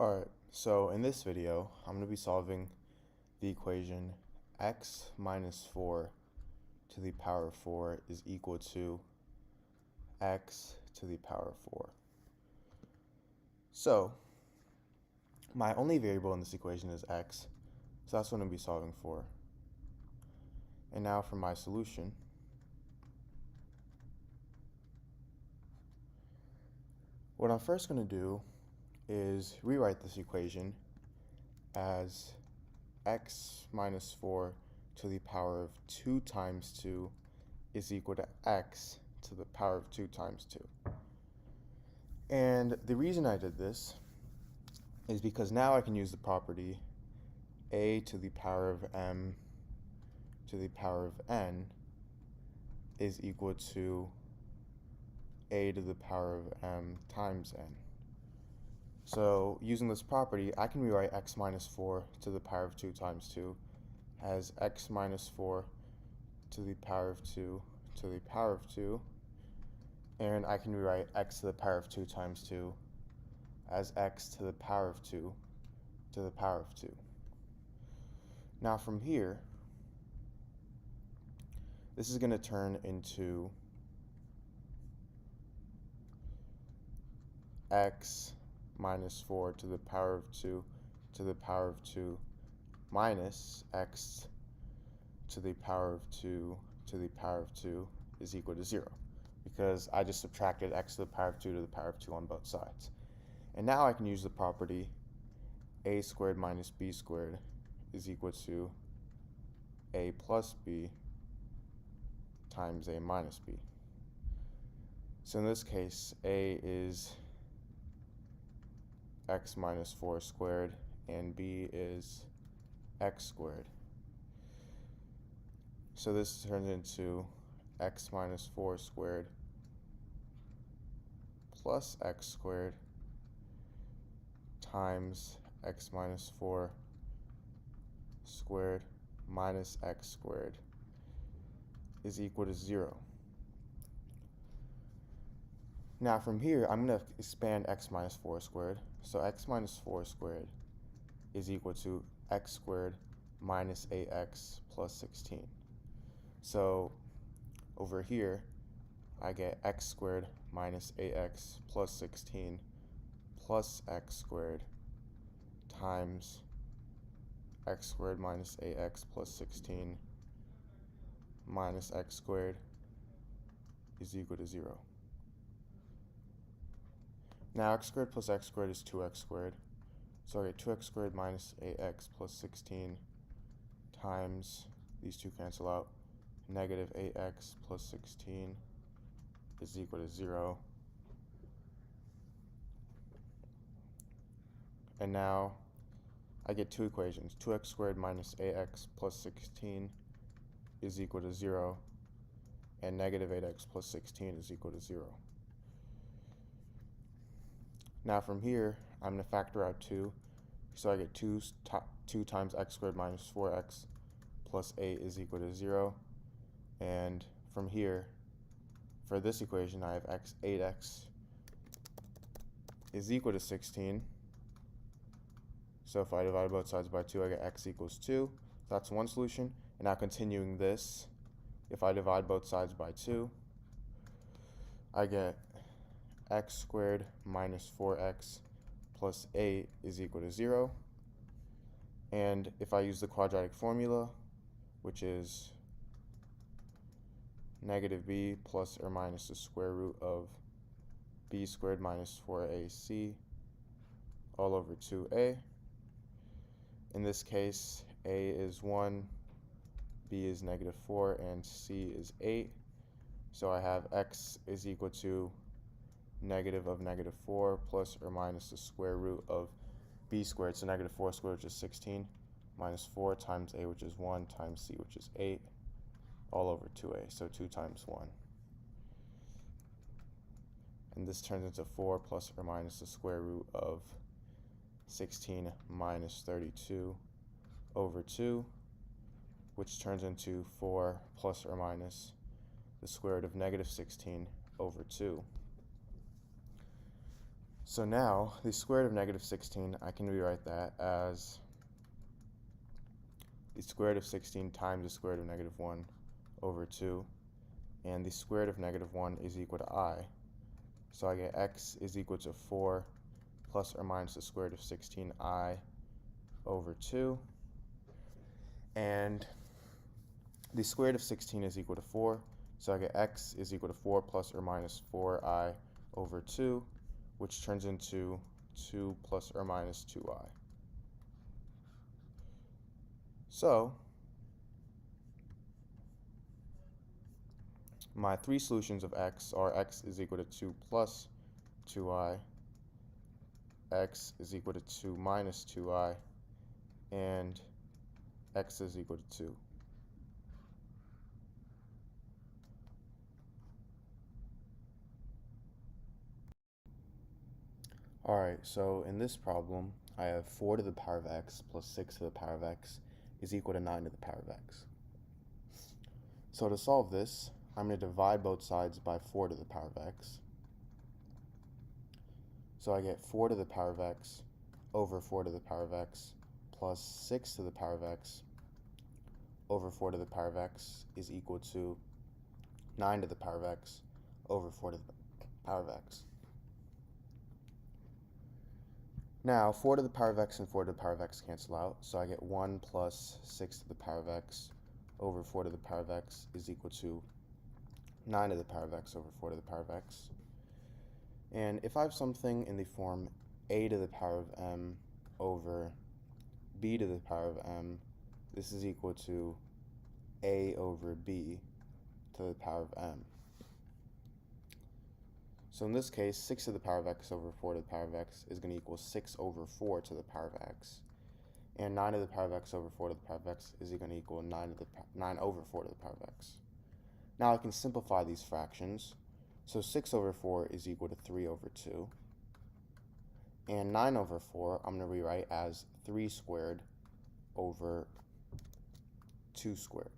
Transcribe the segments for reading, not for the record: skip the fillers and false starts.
Alright, so in this video, I'm going to be solving the equation x minus 4 to the power of 4 is equal to x to the power of 4. So, my only variable in this equation is x, so that's what I'm going to be solving for. And now for my solution. What I'm first going to do is rewrite this equation as x minus 4 to the power of 2 times 2 is equal to x to the power of 2 times 2. And the reason I did this is because now I can use the property a to the power of m to the power of n is equal to a to the power of m times n. So using this property, I can rewrite x minus 4 to the power of 2 times 2 as x minus 4 to the power of 2 to the power of 2, and I can rewrite x to the power of 2 times 2 as x to the power of 2 to the power of 2. Now from here, this is going to turn into x minus 4 to the power of 2 to the power of 2 minus x to the power of 2 to the power of 2 is equal to 0, because I just subtracted x to the power of 2 to the power of 2 on both sides. And now I can use the property a squared minus b squared is equal to a plus b times a minus b. So in this case, a is x minus 4 squared and b is x squared. So this turns into x minus 4 squared plus x squared times x minus 4 squared minus x squared is equal to 0. Now from here, I'm going to expand x minus 4 squared. So x minus 4 squared is equal to x squared minus 8x plus 16. So over here, I get x squared minus 8x plus 16 plus x squared times x squared minus 8x plus 16 minus x squared is equal to 0. Now x squared plus x squared is 2x squared. So I get 2x squared minus 8x plus 16 times, these two cancel out, negative 8x plus 16 is equal to 0. And now I get two equations. 2x squared minus 8x plus 16 is equal to 0, and negative 8x plus 16 is equal to 0. Now from here, I'm going to factor out 2, so I get 2 times x squared minus 4x plus 8 is equal to 0. And from here, for this equation, I have 8x is equal to 16. So if I divide both sides by 2, I get x equals 2. That's one solution. And now continuing this, if I divide both sides by 2, I get x squared minus 4x plus 8 is equal to 0. And if I use the quadratic formula, which is negative b plus or minus the square root of b squared minus 4ac all over 2a. In this case, a is 1, b is negative 4, and c is 8. So I have x is equal to negative of negative 4 plus or minus the square root of b squared, so negative 4 squared, which is 16, minus 4 times a, which is 1, times c, which is 8, all over 2a, so 2 times 1. And this turns into 4 plus or minus the square root of 16 minus 32 over 2, which turns into 4 plus or minus the square root of negative 16 over 2. So now, the square root of negative 16, I can rewrite that as the square root of 16 times the square root of negative 1 over 2, and the square root of negative 1 is equal to I. So I get x is equal to 4 plus or minus the square root of 16i over 2, and the square root of 16 is equal to 4, so I get x is equal to 4 plus or minus 4i over 2, which turns into 2 plus or minus 2i. So my three solutions of x are x is equal to 2 plus 2i, x is equal to 2 minus 2i, and x is equal to 2. Alright, so in this problem, I have 4 to the power of x plus 6 to the power of x is equal to 9 to the power of x. So to solve this, I'm going to divide both sides by 4 to the power of x. So I get 4 to the power of x over 4 to the power of x plus 6 to the power of x over 4 to the power of x is equal to 9 to the power of x over 4 to the power of x. Now, 4 to the power of x and 4 to the power of x cancel out, so I get 1 plus 6 to the power of x over 4 to the power of x is equal to 9 to the power of x over 4 to the power of x. And if I have something in the form a to the power of m over b to the power of m, this is equal to a over b to the power of m. So in this case, 6 to the power of x over 4 to the power of x is going to equal 6 over 4 to the power of x. And 9 to the power of x over 4 to the power of x is going to equal 9 over 4 to the power of x. Now I can simplify these fractions. So 6 over 4 is equal to 3 over 2. And 9 over 4 I'm going to rewrite as 3 squared over 2 squared.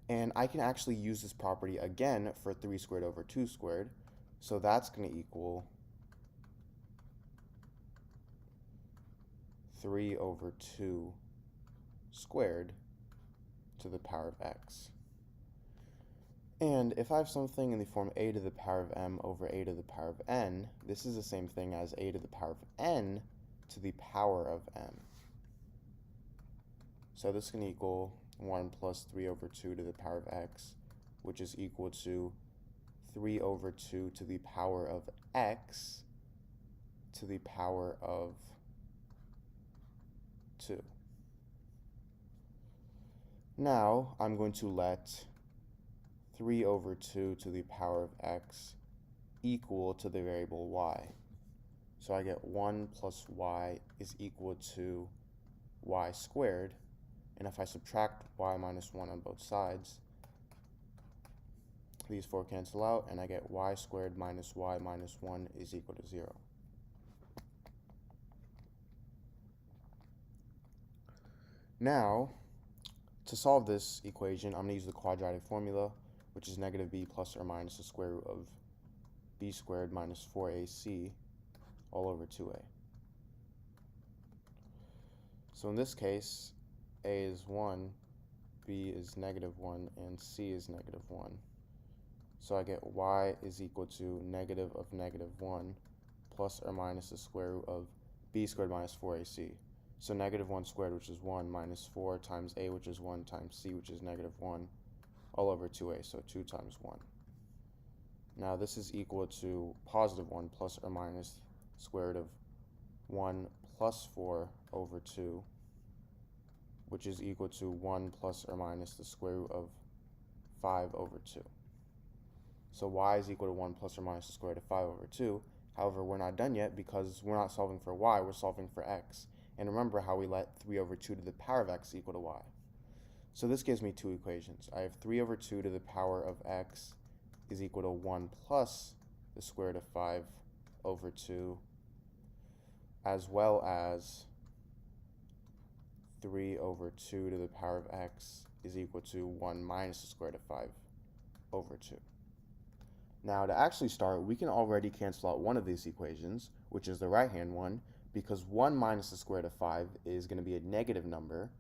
And I can actually use this property again for 3 squared over 2 squared. So that's going to equal 3 over 2 squared to the power of x. And if I have something in the form a to the power of m over a to the power of n, this is the same thing as a to the power of n to the power of m. So this can equal 1 plus 3 over 2 to the power of x, which is equal to 3 over 2 to the power of x to the power of 2. Now I'm going to let 3 over 2 to the power of x equal to the variable y. So I get 1 plus y is equal to y squared. And if I subtract y minus 1 on both sides, these 4 cancel out, and I get y squared minus y minus 1 is equal to 0. Now, to solve this equation, I'm going to use the quadratic formula, which is negative b plus or minus the square root of b squared minus 4ac all over 2a. So in this case, a is 1, b is negative 1, and c is negative 1. So I get y is equal to negative of negative 1 plus or minus the square root of b squared minus 4ac. So negative 1 squared, which is 1, minus 4 times a, which is 1, times c, which is negative 1, all over 2a, so 2 times 1. Now this is equal to positive 1 plus or minus square root of 1 plus 4 over 2, which is equal to 1 plus or minus the square root of 5 over 2. So y is equal to 1 plus or minus the square root of 5 over 2. However, we're not done yet because we're not solving for y, we're solving for x. And remember how we let 3 over 2 to the power of x equal to y. So this gives me two equations. I have 3 over 2 to the power of x is equal to 1 plus the square root of 5 over 2, as well as 3 over 2 to the power of x is equal to 1 minus the square root of 5 over 2. Now, to actually start, we can already cancel out one of these equations, which is the right-hand one, because 1 minus the square root of 5 is going to be a negative number,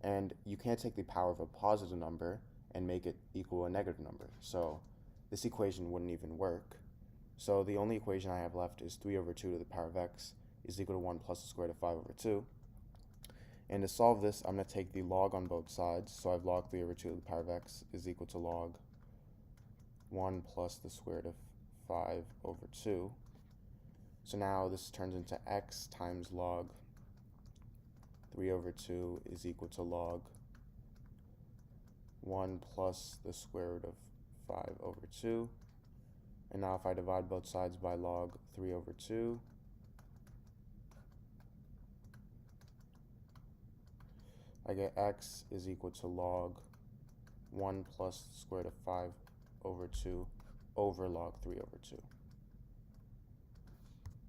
and you can't take the power of a positive number and make it equal a negative number. So this equation wouldn't even work. So the only equation I have left is 3 over 2 to the power of x is equal to 1 plus the square root of 5 over 2. And to solve this, I'm going to take the log on both sides. So I have log 3 over 2 to the power of x is equal to log 1 plus the square root of 5 over 2. So now this turns into x times log 3 over 2 is equal to log 1 plus the square root of 5 over 2. And now if I divide both sides by log 3 over 2, I get x is equal to log 1 plus the square root of 5 over 2 over log 3 over 2.